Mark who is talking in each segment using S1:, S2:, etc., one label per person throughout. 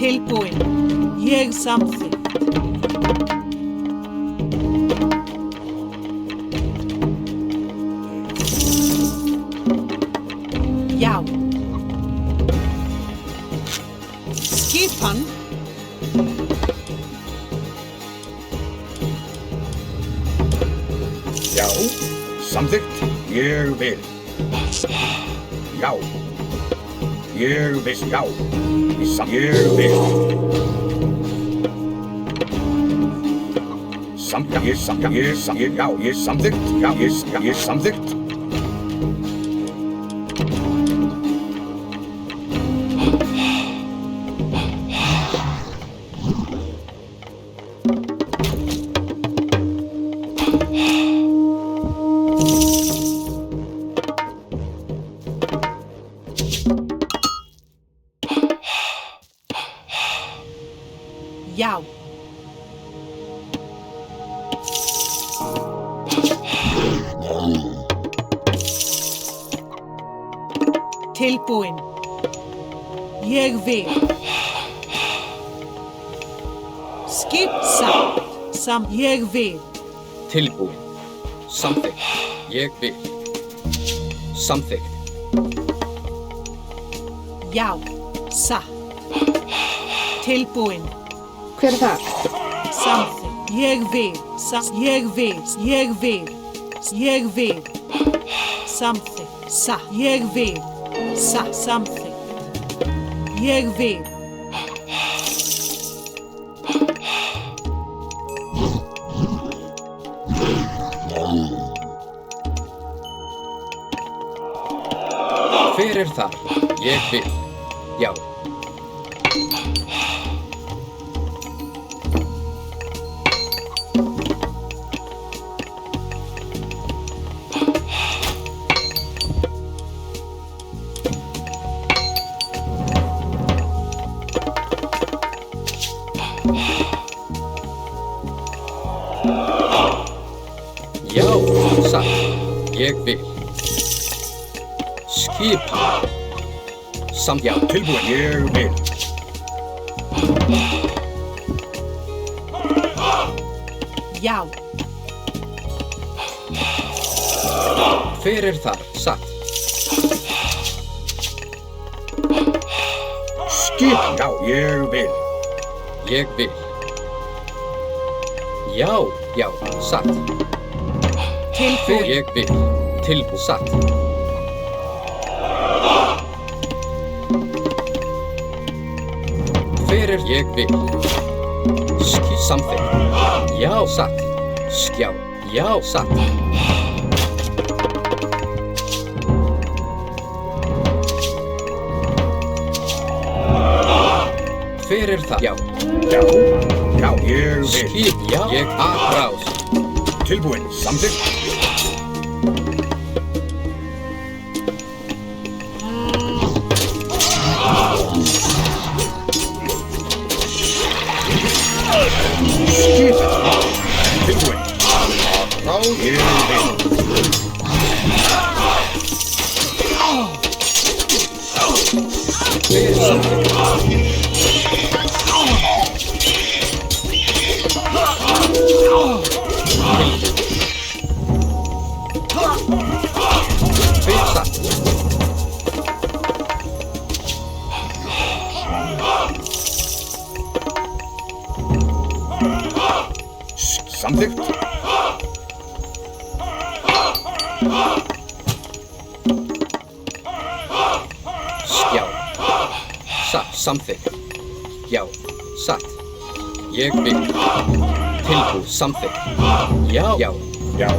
S1: Tilbúin. Ég samþykkt. Já. Skipan.
S2: Já, samþykkt, ég vil. Já. Ég vil, já. Ég vil. Ég samþykkt, já, ég samþykkt.
S1: Já. Tilbúin. Ég vil. Skip samt. Ég vil.
S3: Tilbúin. Samþykkt. Ég vil. Samþykkt.
S1: Já. Satt. Tilbúin.
S4: Hver er það?
S1: Samþykkt. Ég vil. Ég vil. Ég vil. Ég vil. Samþykkt. Satt. Ég vil. Satt. Samþykkt. Ég vil.
S3: Hver er þar? Ég vil. Já. Já, satt. Ég vil. Skipan. Já,
S2: tilbúin, ég vil.
S1: Já.
S3: Hver er þar? Satt.
S2: Skipan, já, ég vil.
S3: Ég vil. Já, já, satt. Hver
S1: Tilbúin.
S3: ég vil. Tilbúin. Satt. Hver er ég vil. Samþykkt. Já, satt. Skjá. Já, satt. Hver er það? Já.
S2: Já, já, ég vil.
S3: Skip, já. Ég aðrás.
S2: Tilbúin, samþykkt. Skipan. Tilbúin. Já, ég vil.
S3: Hver er samþykkt? Hver satt?
S2: Samþykkt.
S3: Já. Satt. Samþykkt. Já. Satt. Ég vil. Tilbúið. Samþykkt. Já. Já.
S2: Já,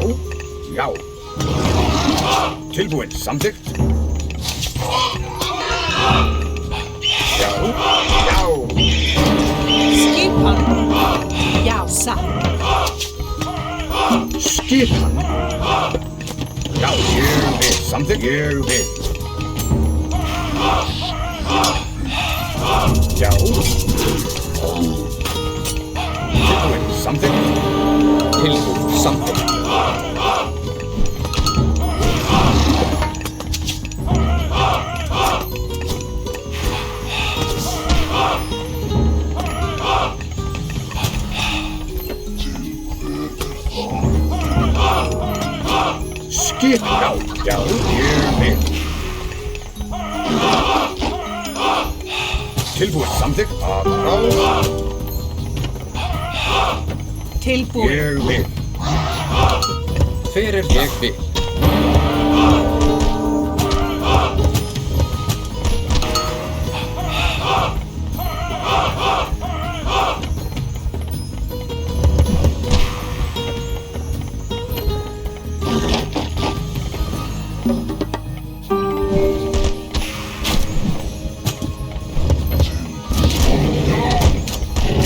S2: já. Tilbúin, samþykkt. Já, já.
S1: Skipan. Já, satt.
S2: Skipan. Já, ég vil. Samþykkt, ég vil. Já. Tilbúin, samþykkt.
S3: Tilbúið. Samþykkt.
S2: Skip. Já, já, ég vil. Tilbúið samþykkt að ráð.
S1: Tilbúin.
S2: Ég vil.
S3: Fyrir það. Ég vil.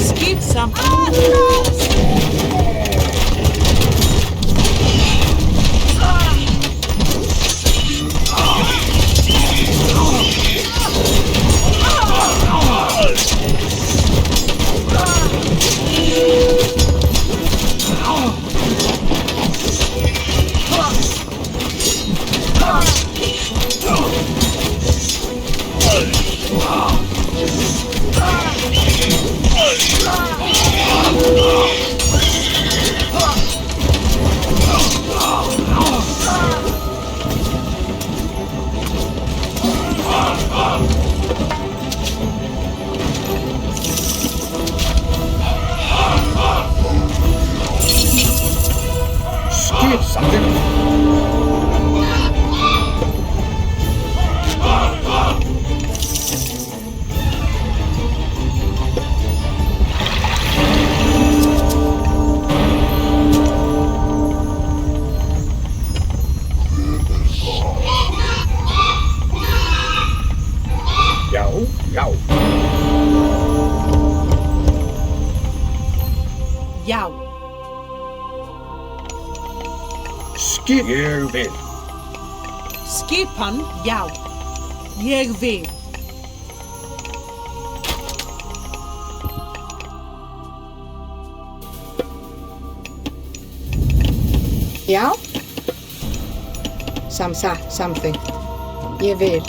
S1: Skip something.
S2: Skip samþykkt. Já, já.
S1: Já.
S2: Skip. Ég vil.
S1: Skipan. Já. Ég vil.
S4: Já. Something. Ég vil.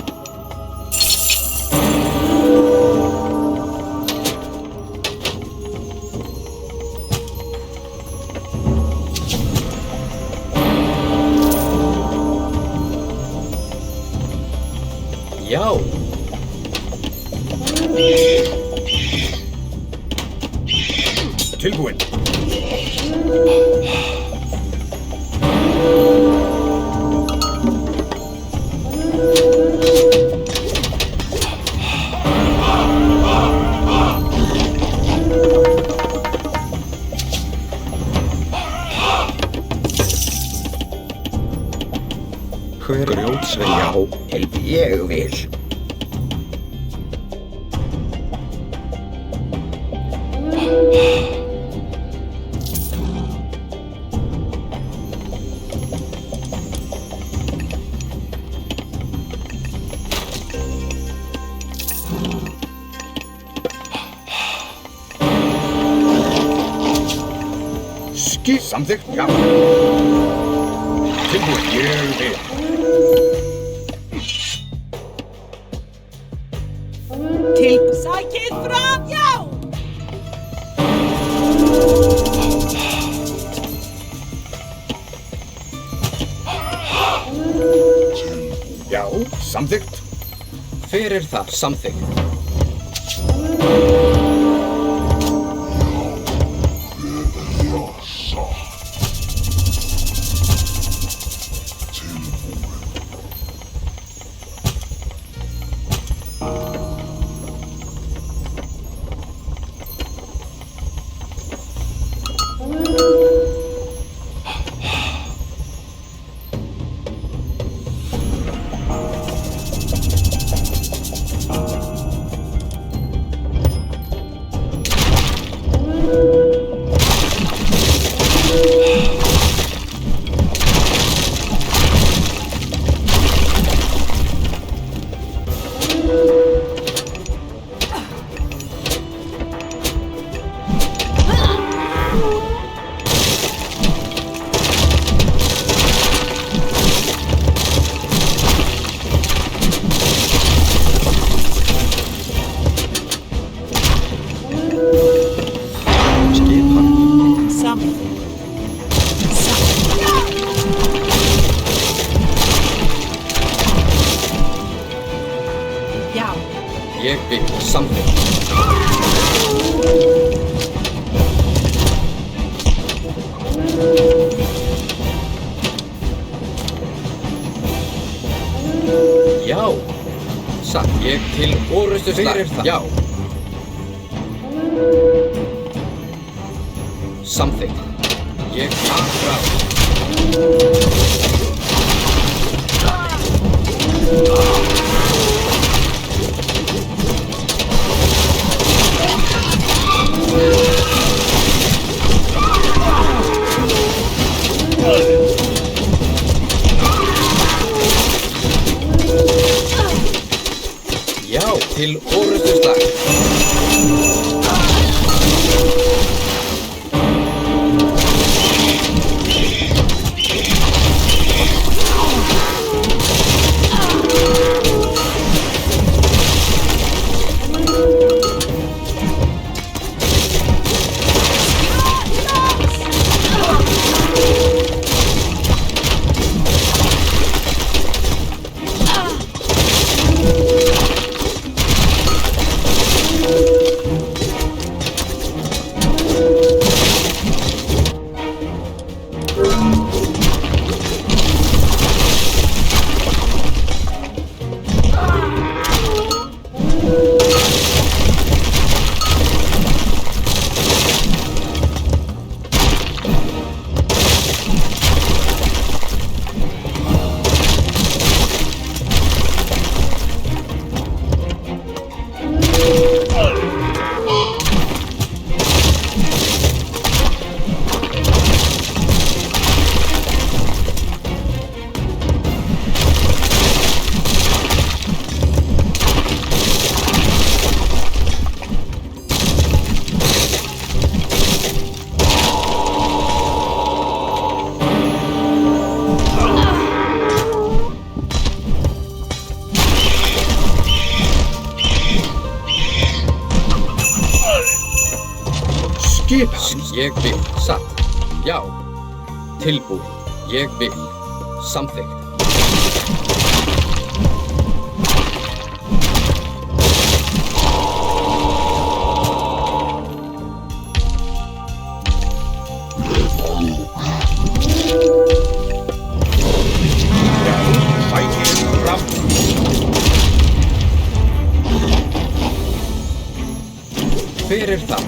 S3: Já.
S2: Tilbúin. Grjótsveið, já, ég vil. Skip samþykkt, já. Tilbúin, ég vil.
S1: Sækið fram. Já.
S2: Já, samþykkt.
S3: Fyrir það. Samþykkt. vil. Samþykkt. Já. Satt. Ég til orustu slag. Fyrir það. Já. Samþykkt. Ég til Já, til orustu slag.
S2: Skip hans.
S3: Ég vil. Satt. Já. Tilbúin. Ég vil. Samþykkt.
S2: Fighting rough.
S3: Fyrir það.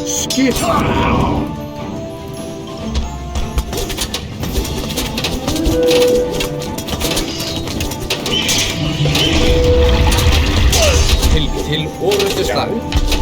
S2: Skip hans.
S3: Til orustu slag.